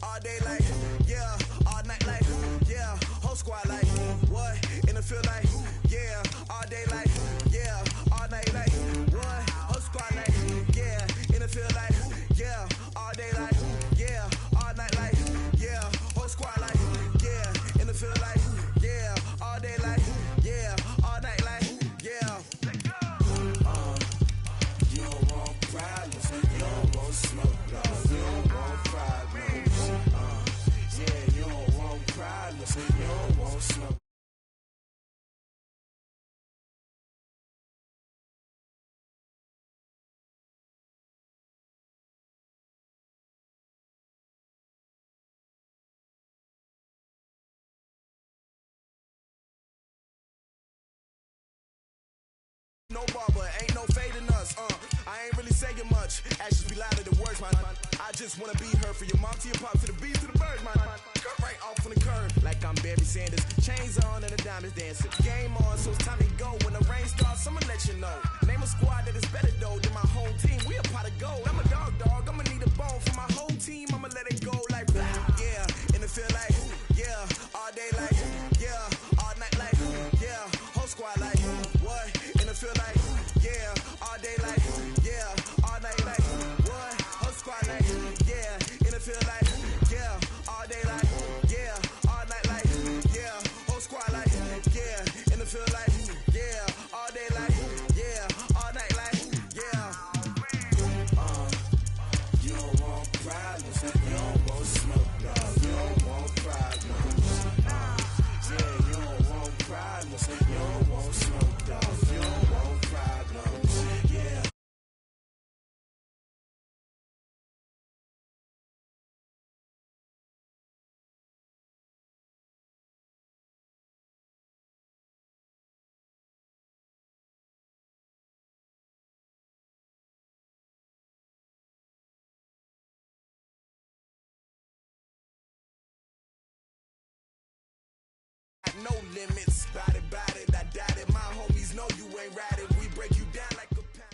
all day like, yeah, all night like, yeah, whole squad like, what, in the field like, yeah, all day like, yeah, all night like, what, whole squad like, yeah, in the field like, yeah, all day like, yeah, all night like, yeah, whole squad like, yeah, in the field like, yeah, all day like, yeah, all night like, yeah. You don't want problems, you don't want smoke, you don't want problems. Yeah, you don't want problems, you don't want smoke. No barber, ain't no fading us, I ain't really saying much. Actions be louder than words, man. I just wanna be heard for your mom to your pop to the beat to the bird, man. Cut right off on the curb, like I'm Barry Sanders. Chains on and the diamonds dancing. Game on, so it's time to go. When the rain starts, I'ma let you know. Name a squad that is better though than my whole team. We a pot of gold. I'm a dog, I'ma need a bone for my whole team. I'ma let it go like, yeah, in the field like, yeah, all day like, yeah, all night like, yeah, whole squad like, what? In the field like, yeah, all day like, yeah, all night like, what? Whole squad like, yeah, in the field like, yeah, all day like, yeah, all night like, yeah, whole squad like, yeah, in the field like, yeah, all day like, yeah, all night like, yeah. You don't want problems, you don't want smoke, you don't want problems. Yeah, you don't want problems, you don't want smoke, you don't want problems. Yeah. No limits, bout it, I doubt it. My homies know you ain't ratted. We break you down like a pen.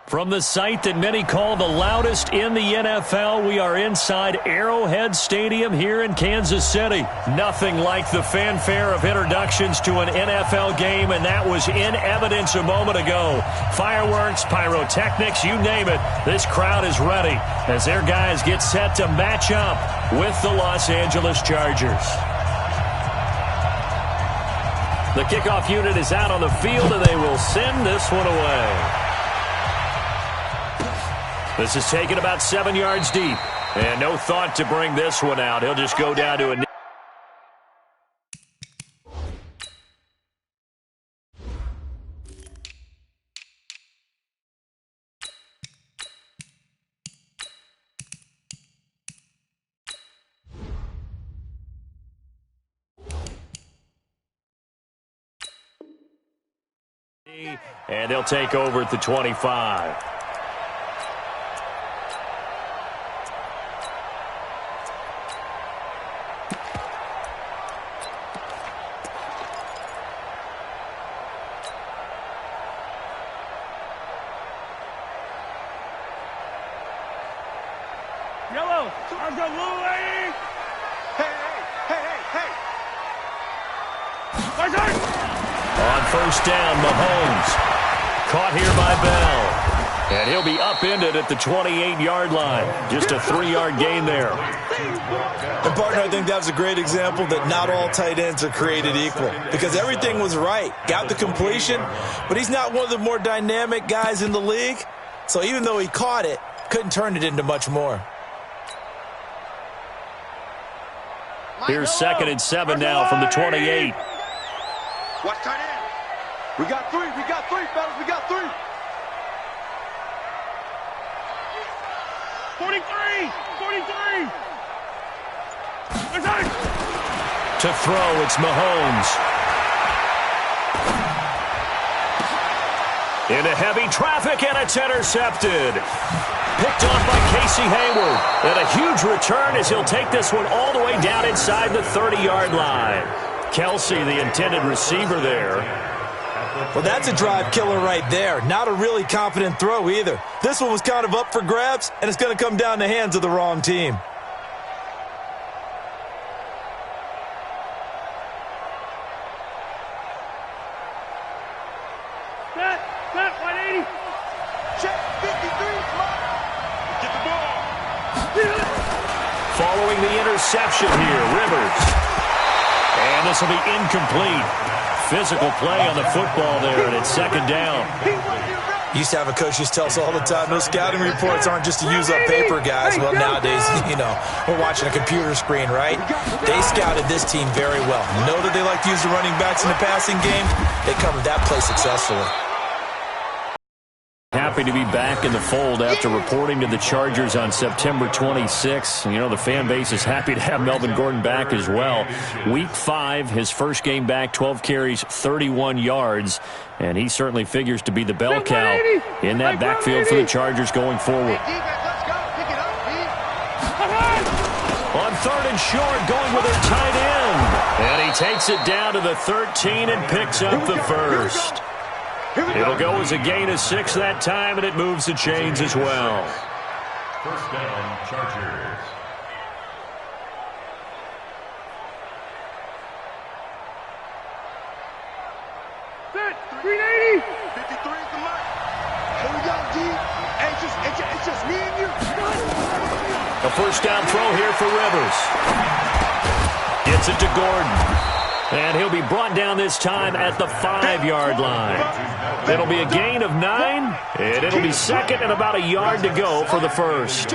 From the site that many call the loudest in the NFL, we are inside Arrowhead Stadium here in Kansas City. Nothing like the fanfare of introductions to an NFL game, and that was in evidence a moment ago. Fireworks, pyrotechnics, you name it. This crowd is ready as their guys get set to match up with the Los Angeles Chargers. The kickoff unit is out on the field, and they will send this one away. This is taken about 7 yards deep. And no thought to bring this one out. He'll just go down to a... And they'll take over at the 25. Yellow, I've got little lady. Hey. On first down, Mahomes. Caught here by Bell. And he'll be upended at the 28-yard line. Just a 3-yard gain there. And, partner, I think that was a great example that not all tight ends are created equal. Because everything was right. Got the completion, but he's not one of the more dynamic guys in the league. So even though he caught it, couldn't turn it into much more. Here's 2nd and 7 now from the 28. Watch tight end. We got three, fellas, we got three. 43. To throw, it's Mahomes. Into heavy traffic, and it's intercepted. Picked off by Casey Hayward. And a huge return as he'll take this one all the way down inside the 30-yard line. Kelsey, the intended receiver there. Well, that's a drive killer right there. Not a really confident throw either. This one was kind of up for grabs, and it's going to come down the hands of the wrong team. Set, 180. Check 53, get the ball. Following the interception here, Rivers. And this will be incomplete. Physical play on the football there, and it's second down. Used to have a coach used to tell us all the time, those scouting reports aren't just to use up paper, guys. Well, nowadays, we're watching a computer screen, right? They scouted this team very well. Know that they like to use the running backs in the passing game. They covered that play successfully. Happy to be back in the fold after reporting to the Chargers on September 26th. The fan base is happy to have Melvin Gordon back as well. Week 5, his first game back, 12 carries, 31 yards. And he certainly figures to be the bell cow in that backfield for the Chargers going forward. On 3rd and short, going with their tight end. And he takes it down to the 13 and picks up the first. It'll go as a gain of 6 that time, and it moves the chains as well. First down, Chargers. Set, 380. 53 is the mark. Here we go, D. It's just me and you. A first down throw here for Rivers. Gets it to Gordon. And he'll be brought down this time at the 5-yard line. It'll be a gain of 9, and it'll be second and about a yard to go for the first.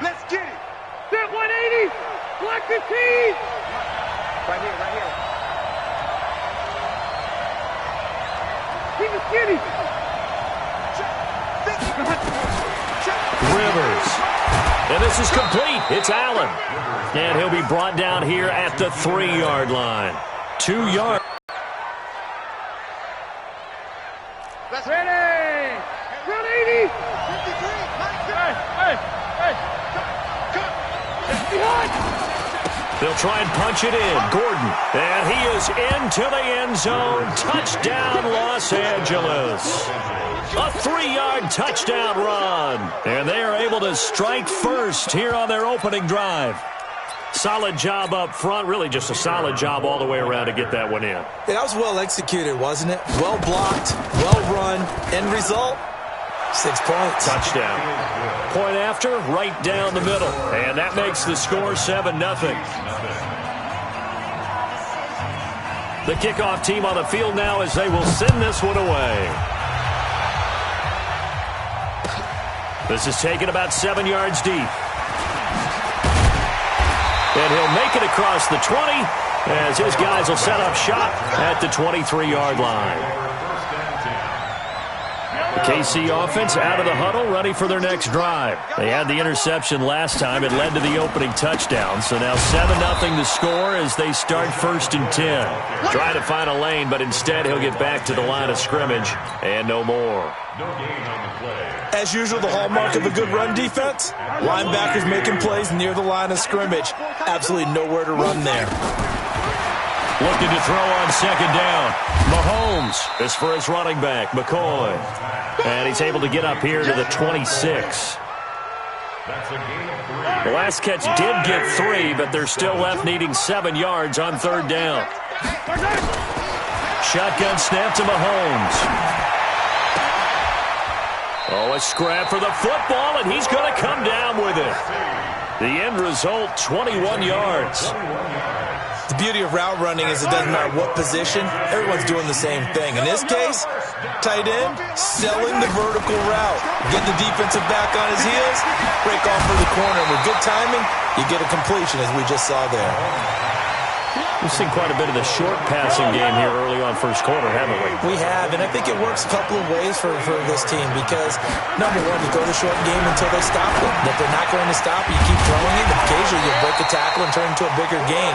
Let's get it. Set, 180. Black 15. Right here. Keep it skinny. Rivers. And this is complete. It's Allen. And he'll be brought down here at the 3-yard line. 2 yards. Ready. 180. 53. Behind. They'll try and punch it in. Gordon. And he is into the end zone. Touchdown, Los Angeles. A 3-yard touchdown run. And they are able to strike first here on their opening drive. Solid job up front. Really just a solid job all the way around to get that one in. Yeah, that was well executed, wasn't it? Well blocked, well run. End result, 6 points. Touchdown. Point after, right down the middle. And that makes the score 7-0. The kickoff team on the field now as they will send this one away. This is taken about 7 yards deep. And he'll make it across the 20 as his guys will set up shop at the 23-yard line. The KC offense out of the huddle, ready for their next drive. They had the interception last time. It led to the opening touchdown. So now 7-0 the score as they start 1st and 10. Trying to find a lane, but instead he'll get back to the line of scrimmage and no more. No gain on the play. As usual, the hallmark of a good run defense, linebackers making plays near the line of scrimmage. Absolutely nowhere to run there. Looking to throw on 2nd down. Mahomes is for his running back, McCoy. And he's able to get up here to the 26. That's a gain of 3. The last catch did get 3, but they're still left needing 7 yards on 3rd down. Shotgun snap to Mahomes. Oh, a scrap for the football, and he's going to come down with it. The end result, 21 yards. The beauty of route running is it doesn't matter what position, everyone's doing the same thing. In this case, tight end, selling the vertical route. Get the defensive back on his heels, break off for the corner. With good timing, you get a completion as we just saw there. We've seen quite a bit of the short passing game here early on first quarter, haven't we? We have, and I think it works a couple of ways for this team because, number one, you go the short game until they stop them. If they're not going to stop you, keep throwing it. Occasionally, you break a tackle and turn it into a bigger gain.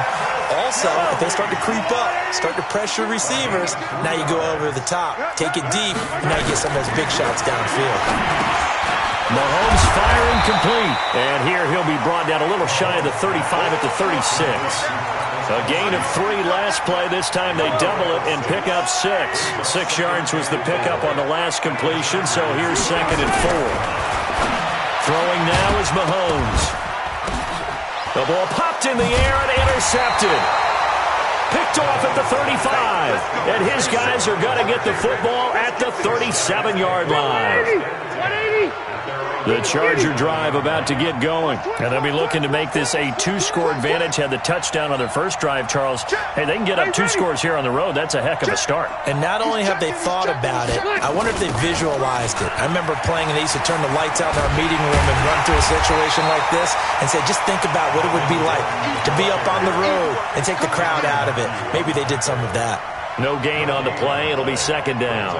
Also, if they start to creep up, start to pressure receivers, now you go over the top, take it deep, and now you get some of those big shots downfield. Mahomes firing complete. And here he'll be brought down a little shy of the 35 at the 36. A gain of 3 last play. This time they double it and pick up 6. 6 yards was the pickup on the last completion, so here's 2nd and 4. Throwing now is Mahomes. The ball popped in the air and intercepted. Picked off at the 35. And his guys are going to get the football at the 37-yard line. 180. The Charger drive about to get going. And they'll be looking to make this a 2-score advantage. Had the touchdown on their first drive, Charles. Hey, they can get up 2 scores here on the road. That's a heck of a start. And not only have they thought about it, I wonder if they visualized it. I remember playing and they used to turn the lights out in our meeting room and run through a situation like this and say, just think about what it would be like to be up on the road and take the crowd out of it. Maybe they did some of that. No gain on the play. It'll be 2nd down.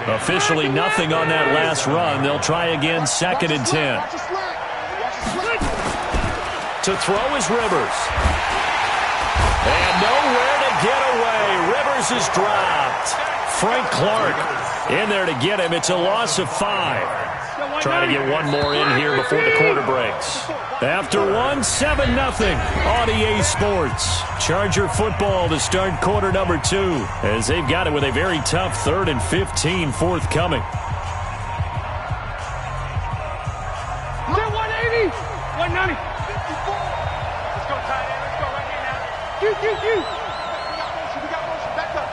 Officially nothing on that last run. They'll try again, 2nd and 10. To throw is Rivers. And nowhere to get away. Rivers is dropped. Frank Clark in there to get him. It's a loss of 5. Trying to get one more in here before the quarter breaks. After 1, 7-0 on EA Sports. Charger football to start quarter number 2, as they've got it with a very tough 3rd and 15 forthcoming. 180. 190. 54. Let's go, tight end. Let's go right here now. Q. We got motion. Back up.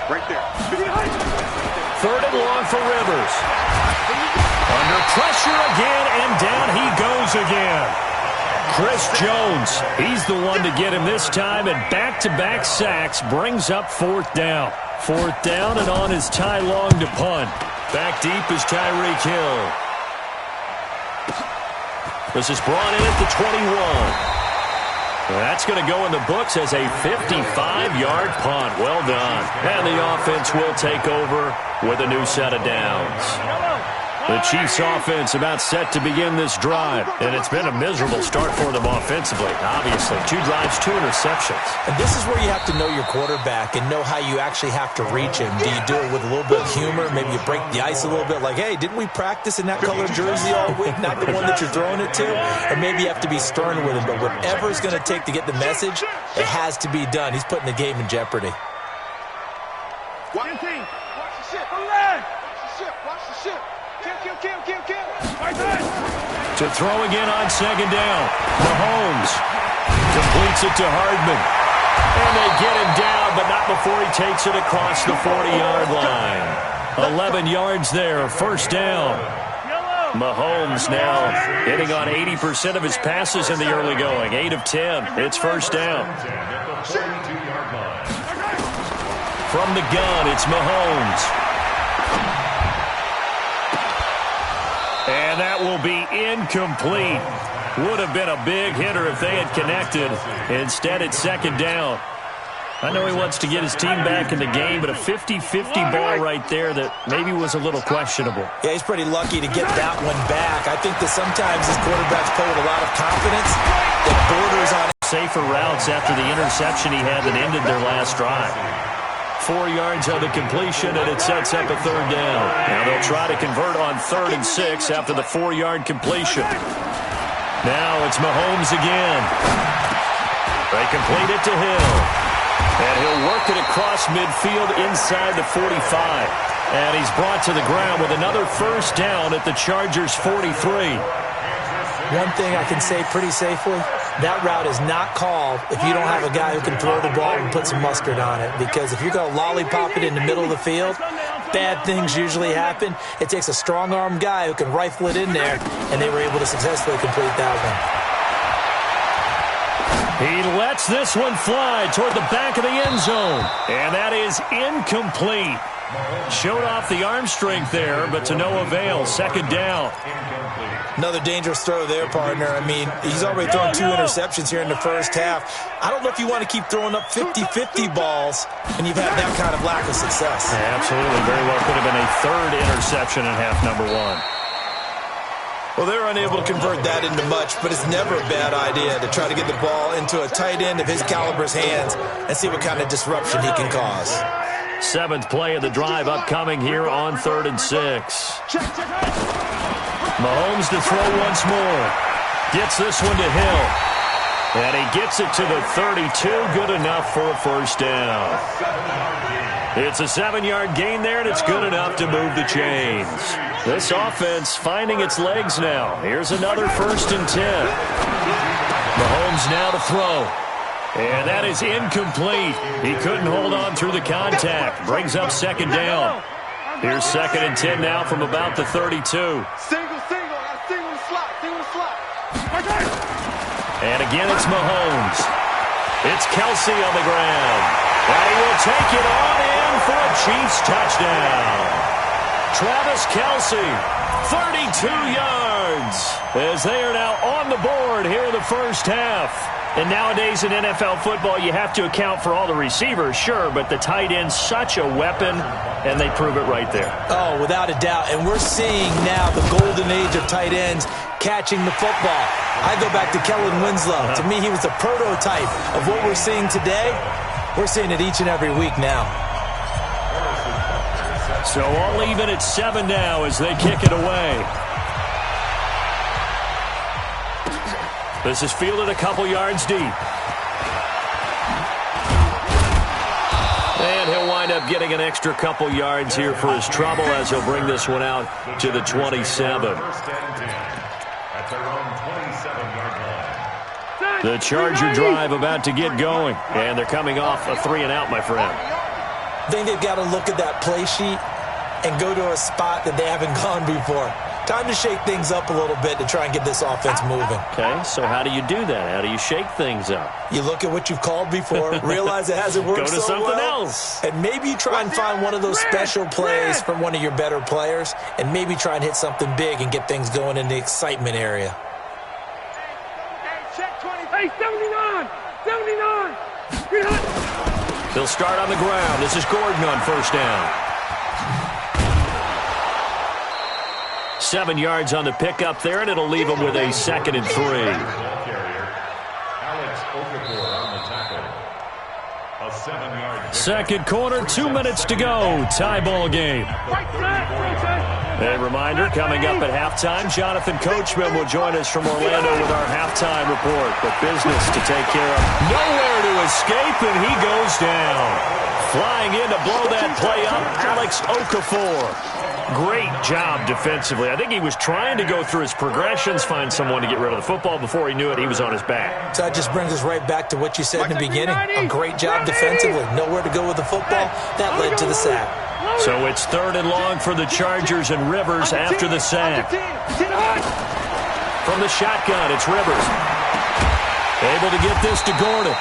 Right there. 3rd and long for Rivers. Under pressure again, and down he goes again. Chris Jones, he's the one to get him this time, and back-to-back sacks brings up 4th down. 4th down, and on is Ty Long to punt. Back deep is Tyreek Hill. This is brought in at the 21. That's going to go in the books as a 55-yard punt. Well done. And the offense will take over with a new set of downs. The Chiefs offense about set to begin this drive, and it's been a miserable start for them offensively. Obviously, 2 drives, 2 interceptions. And this is where you have to know your quarterback and know how you actually have to reach him. Do you do it with a little bit of humor? Maybe you break the ice a little bit like, hey, didn't we practice in that color jersey all week, not the one that you're throwing it to? Or maybe you have to be stern with him. But whatever it's going to take to get the message, it has to be done. He's putting the game in jeopardy. Watch the ship. Watch the ship. Kill. Right there. To throw again on 2nd down. Mahomes completes it to Hardman. And they get him down, but not before he takes it across the 40-yard line. 11 yards there, 1st down. Mahomes now hitting on 80% of his passes in the early going. 8 of 10. It's 1st down. From the gun, it's Mahomes. And that will be incomplete. Would have been a big hitter if they had connected. Instead, it's 2nd down. I know he wants to get his team back in the game, but a 50-50 ball right there that maybe was a little questionable. Yeah, he's pretty lucky to get that one back. I think that sometimes his quarterbacks play with a lot of confidence that borders on safer routes after the interception he had that ended their last drive. 4 yards on the completion, and it sets up a 3rd down. Now they'll try to convert on 3rd and 6 after the 4-yard completion. Now it's Mahomes again. They complete it to Hill. And he'll work it across midfield inside the 45. And he's brought to the ground with another 1st down at the Chargers' 43. One thing I can say pretty safely, that route is not called if you don't have a guy who can throw the ball and put some mustard on it. Because if you're going to lollipop it in the middle of the field, bad things usually happen. It takes a strong-arm guy who can rifle it in there, and they were able to successfully complete that one. He lets this one fly toward the back of the end zone. And that is incomplete. Showed off the arm strength there, but to no avail. 2nd down. Another dangerous throw there, partner. I mean, he's already thrown 2 interceptions here in the first half. I don't know if you want to keep throwing up 50-50 balls, and you've had that kind of lack of success. Yeah, absolutely. Very well could have been a 3rd interception in half number 1. Well, they're unable to convert that into much, but it's never a bad idea to try to get the ball into a tight end of his caliber's hands and see what kind of disruption he can cause. Seventh play of the drive upcoming here on 3rd and 6. Mahomes to throw once more. Gets this one to Hill. And he gets it to the 32. Good enough for a first down. It's a 7-yard gain there, and it's good enough to move the chains. This offense finding its legs now. Here's another 1st and 10. Mahomes now to throw. And that is incomplete. He couldn't hold on through the contact. Brings up 2nd down. Here's 2nd and 10 now from about the 32. Single. Single slot. And again, it's Mahomes. It's Kelsey on the ground. And he will take it on in for a Chiefs touchdown. Travis Kelsey, 32 yards, as they are now on the board here in the first half. And nowadays in NFL football, you have to account for all the receivers, sure, but the tight end's such a weapon, and they prove it right there. Oh, without a doubt. And we're seeing now the golden age of tight ends catching the football. I go back to Kellen Winslow. To me, he was the prototype of what we're seeing today. We're seeing it each and every week now. So all even at 7 now as they kick it away. This is fielded a couple yards deep. And he'll wind up getting an extra couple yards here for his trouble as he'll bring this one out to the 27. At their own 27-yard line. The Charger drive about to get going. And they're coming off a 3-and-out, my friend. I think they've got to look at that play sheet and go to a spot that they haven't gone before. Time to shake things up a little bit to try and get this offense moving. Okay, so how do you do that? How do you shake things up? You look at what you've called before, realize it hasn't worked Go to so something well, else. and maybe you try and find one of those special plays from one of your better players, and maybe try and hit something big and get things going in the excitement area. Hey, 79! 79! They'll start on the ground. This is Gordon on first down. 7 yards on the pickup there, and it'll leave him with a 2nd and 3. Second quarter, 2 minutes to go. Tie ball game. A reminder, coming up at halftime, Jonathan Coachman will join us from Orlando with our halftime report. But business to take care of. Nowhere to escape, and he goes down. Flying in to blow that play up, Alex Okafor. Great job defensively. I think he was trying to go through his progressions, find someone to get rid of the football. Before he knew it, he was on his back. So that just brings us right back to what you said in the beginning. A great job defensively. Nowhere to go with the football. That led to the sack. So it's 3rd and long for the Chargers, and Rivers after the sack. From the shotgun, it's Rivers. Able to get this to Gordon.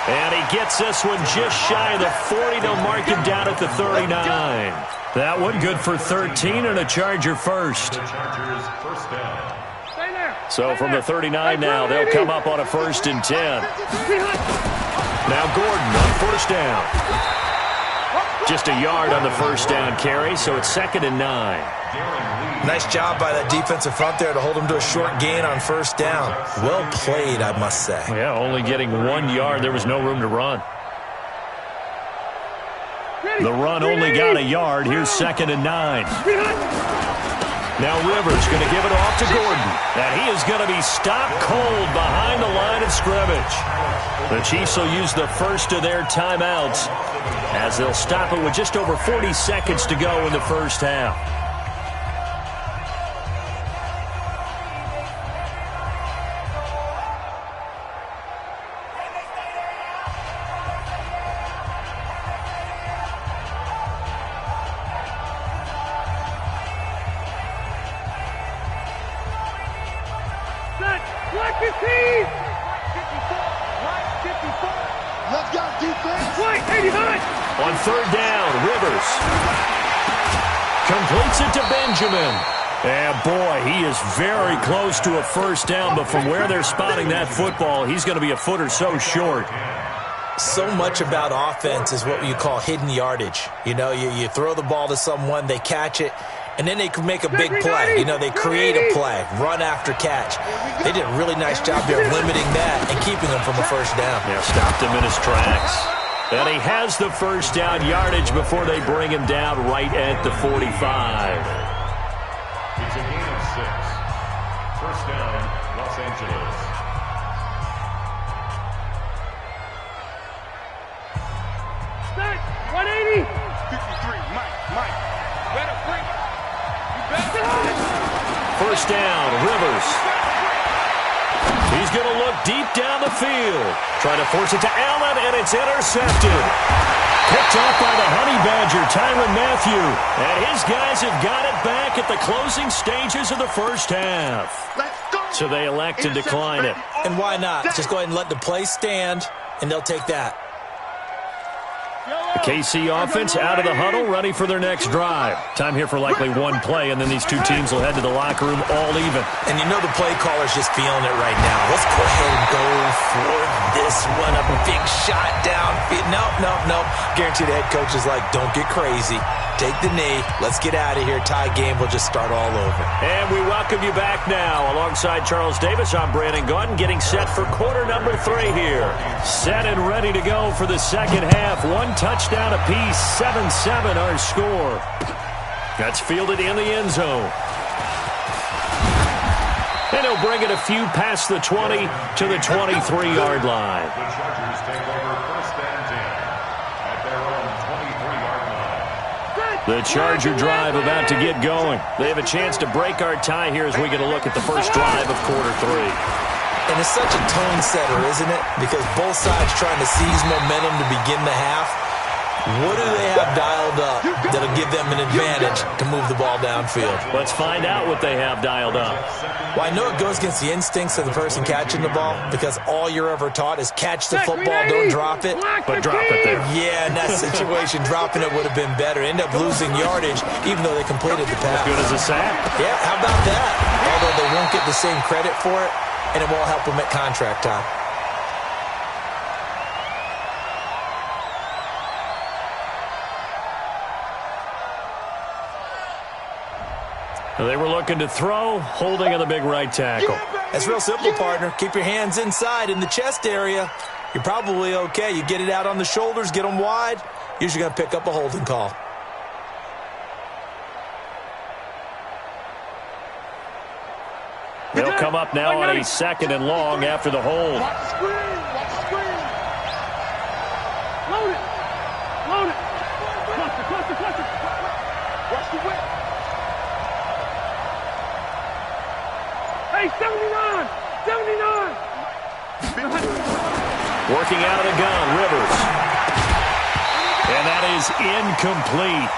And he gets this one just shy of the 40. They'll mark him down at the 39. That one good for 13 and a Charger first. So from the 39 now, they'll come up on a 1st and 10. Now Gordon on first down. Just a yard on the first down carry, so it's 2nd and 9. Nice job by that defensive front there to hold him to a short gain on first down. Well played, I must say. Yeah, only getting 1 yard. There was no room to run. The run only got a yard. Here's 2nd and 9. Now Rivers going to give it off to Gordon. And he is going to be stopped cold behind the line of scrimmage. The Chiefs will use the first of their timeouts as they'll stop it with just over 40 seconds to go in the first half. On 3rd down, Rivers completes it to Benjamin. And boy, he is very close to a first down, but from where they're spotting that football, he's going to be a foot or so short. So much about offense is what you call hidden yardage. You know, you throw the ball to someone, they catch it, and then they can make a big play. You know, they create a play, run after catch. They did a really nice job there of limiting that and keeping him from a first down. Yeah, stopped him in his tracks. And he has the first down yardage before they bring him down right at the 45. It's a gain of 6. First down, Los Angeles. Set, 180. 53, Mike. Better bring it. You better. First down, Rivers. He's going to look deep down the field. Trying to force it to Allen, and it's intercepted. Picked off by the Honey Badger, Tyrann Mathieu. And his guys have got it back at the closing stages of the first half. So they elect to decline it. And why not? Just go ahead and let the play stand, and they'll take that. The KC offense out of the huddle, ready for their next drive. Time here for likely one play, and then these two teams will head to the locker room all even. And you know the play caller's just feeling it right now. Let's go ahead and go for this one. A big shot downfield. Nope. Guaranteed the head coach is like, don't get crazy. Take the knee. Let's get out of here. Tie game will just start all over. And we welcome you back now. Alongside Charles Davis, I'm Brandon Gaudin, getting set for quarter number 3 here. Set and ready to go for the second half. One touchdown apiece, 7-7 our score. That's fielded in the end zone. And he'll bring it a few past the 20 to the 23-yard line. The Chargers take over first and 10 at their own 23-yard line. The Charger drive about to get going. They have a chance to break our tie here as we get a look at the first drive of quarter 3. And it's such a tone setter, isn't it? Because both sides trying to seize momentum to begin the half. What do they have dialed up that'll give them an advantage to move the ball downfield? Let's find out what they have dialed up. Well, I know it goes against the instincts of the person catching the ball because all you're ever taught is catch the football, don't drop it. But drop it there. Yeah, in that situation, dropping it would have been better. End up losing yardage even though they completed the pass. Good as a sack. Yeah, how about that? Although they won't get the same credit for it, and it won't help them at contract time. They were looking to throw, holding on the big right tackle. That's real simple, partner. Keep your hands inside in the chest area. You're probably okay. You get it out on the shoulders, get them wide. Usually going to pick up a holding call. They'll come up now on a second and long after the hold. Watch the screen. Load it. Cluster. Watch the whip. Hey, 79. Working out of the gun, Rivers. And that is incomplete.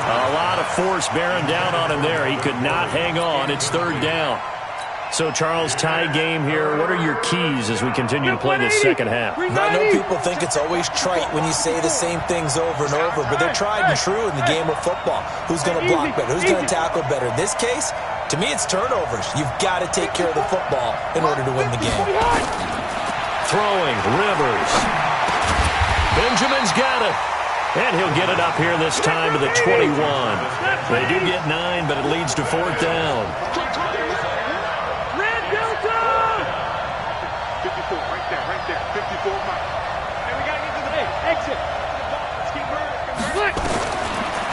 A lot of force bearing down on him there. He could not hang on. It's third down. So, Charles, tie game here. What are your keys as we continue to play this second half? Now, I know people think it's always trite when you say the same things over and over, but they're tried and true in the game of football. Who's going to block better? Who's going to tackle better? In this case, to me, it's turnovers. You've got to take care of the football in order to win the game. Throwing, Rivers. Benjamin's got it. And he'll get it up here this time to the 21. They do get 9, but it leads to fourth down. Red Delta! 54, right there. 54 miles. And we got to get to the exit. Let's keep moving.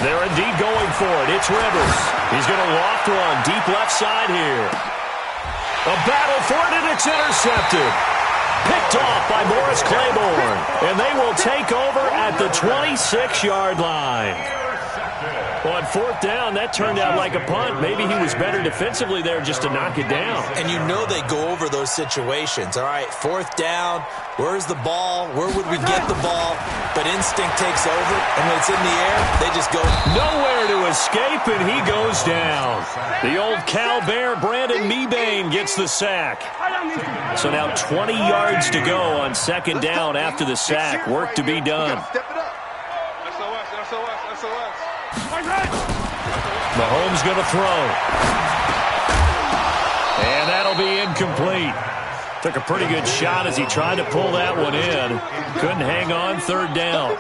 They're indeed going for it. It's Rivers. He's going to loft one deep left side here. A battle for it, and it's intercepted. Picked off by Morris Claiborne. And they will take over at the 26-yard line. Well, on fourth down, that turned out like a punt. Maybe he was better defensively there just to knock it down. And you know they go over those situations. All right, fourth down, where's the ball? Where would we get the ball? But instinct takes over, and when it's in the air, they just go. Nowhere to escape, and he goes down. The old Cal Bear, Brandon Mebane, gets the sack. So now 20 yards to go on second down after the sack. Work to be done. Step it up. SOS. Mahomes going to throw. And that'll be incomplete. Took a pretty good shot as he tried to pull that one in. Couldn't hang on, third down.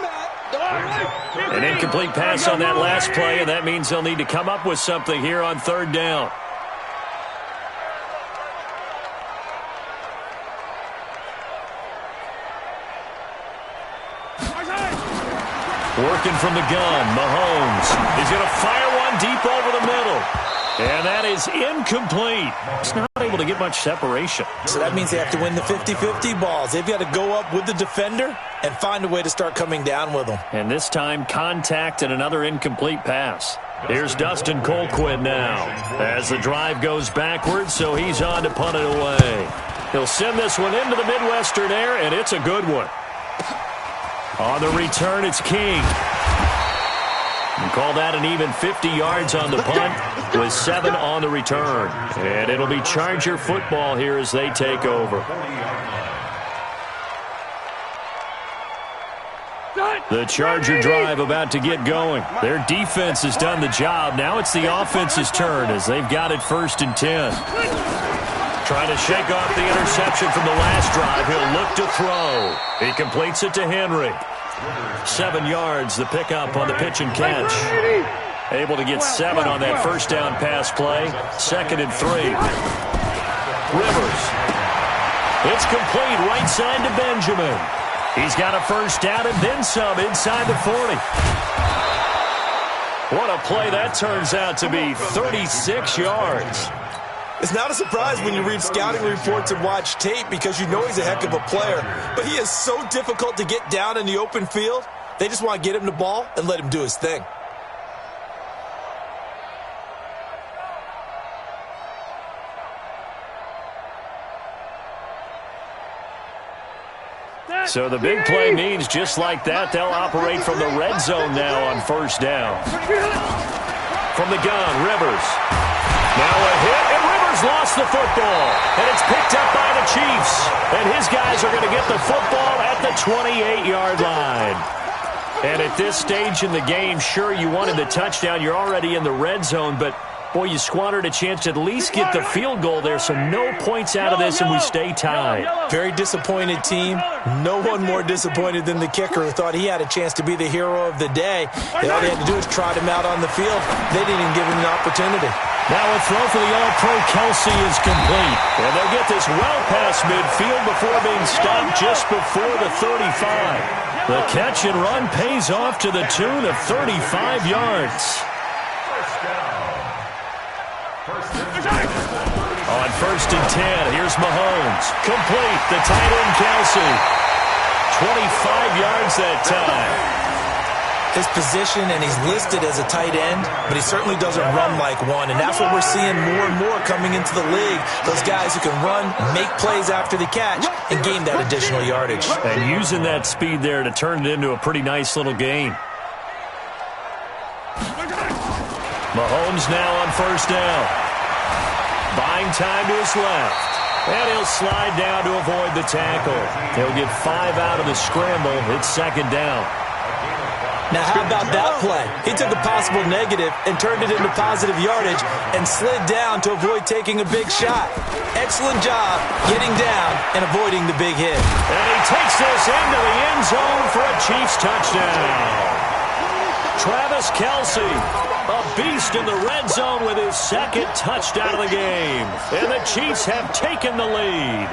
An incomplete pass on that last play, and that means they'll need to come up with something here on third down. Working from the gun, Mahomes. He's going to fire one deep over the middle. And that is incomplete. He's not able to get much separation. So that means they have to win the 50-50 balls. They've got to go up with the defender and find a way to start coming down with them. And this time, contact and another incomplete pass. Here's Dustin Colquitt now as the drive goes backwards, so he's on to punt it away. He'll send this one into the Midwestern air, and it's a good one. On the return, it's King. We call that an even 50 yards on the punt with 7 on the return. And it'll be Charger football here as they take over. The Charger drive about to get going. Their defense has done the job. Now it's the offense's turn as they've got it 1st and 10. Trying to shake off the interception from the last drive. He'll look to throw. He completes it to Henry. 7 yards, the pickup on the pitch and catch. Able to get 7 on that first down pass play. 2nd and 3. Rivers. It's complete right side to Benjamin. He's got a first down and then some inside the 40. What a play that turns out to be. 36 yards. It's not a surprise when you read scouting reports and watch tape because you know he's a heck of a player. But he is so difficult to get down in the open field. They just want to get him the ball and let him do his thing. So the big play means just like that, they'll operate from the red zone now on first down. From the gun, Rivers. Now a hit, and Rivers lost the football. And it's picked up by the Chiefs. And his guys are going to get the football at the 28-yard line. And at this stage in the game, sure, you wanted the touchdown. You're already in the red zone, but boy, you squandered a chance to at least get the field goal there, so no points out of this, and we stay tied. Very disappointed team. No one more disappointed than the kicker who thought he had a chance to be the hero of the day. All they had to do was trot him out on the field. They didn't even give him an opportunity. Now a throw for the All-Pro Kelsey is complete. And they'll get this well past midfield before being stopped just before the 35. The catch and run pays off to the tune of 35 yards. On 1st and 10, here's Mahomes. Complete, the tight end Kelsey. 25 yards that time. His position, and he's listed as a tight end, but he certainly doesn't run like one, and that's what we're seeing more and more coming into the league. Those guys who can run, make plays after the catch, and gain that additional yardage. And using that speed there to turn it into a pretty nice little gain. Mahomes now on first down. Buying time to his left. And he'll slide down to avoid the tackle. He'll get 5 out of the scramble. It's 2nd down. Now, how about that play? He took a possible negative and turned it into positive yardage and slid down to avoid taking a big shot. Excellent job getting down and avoiding the big hit. And he takes this into the end zone for a Chiefs touchdown. Travis Kelsey, a beast in the red zone with his 2nd touchdown of the game. And the Chiefs have taken the lead.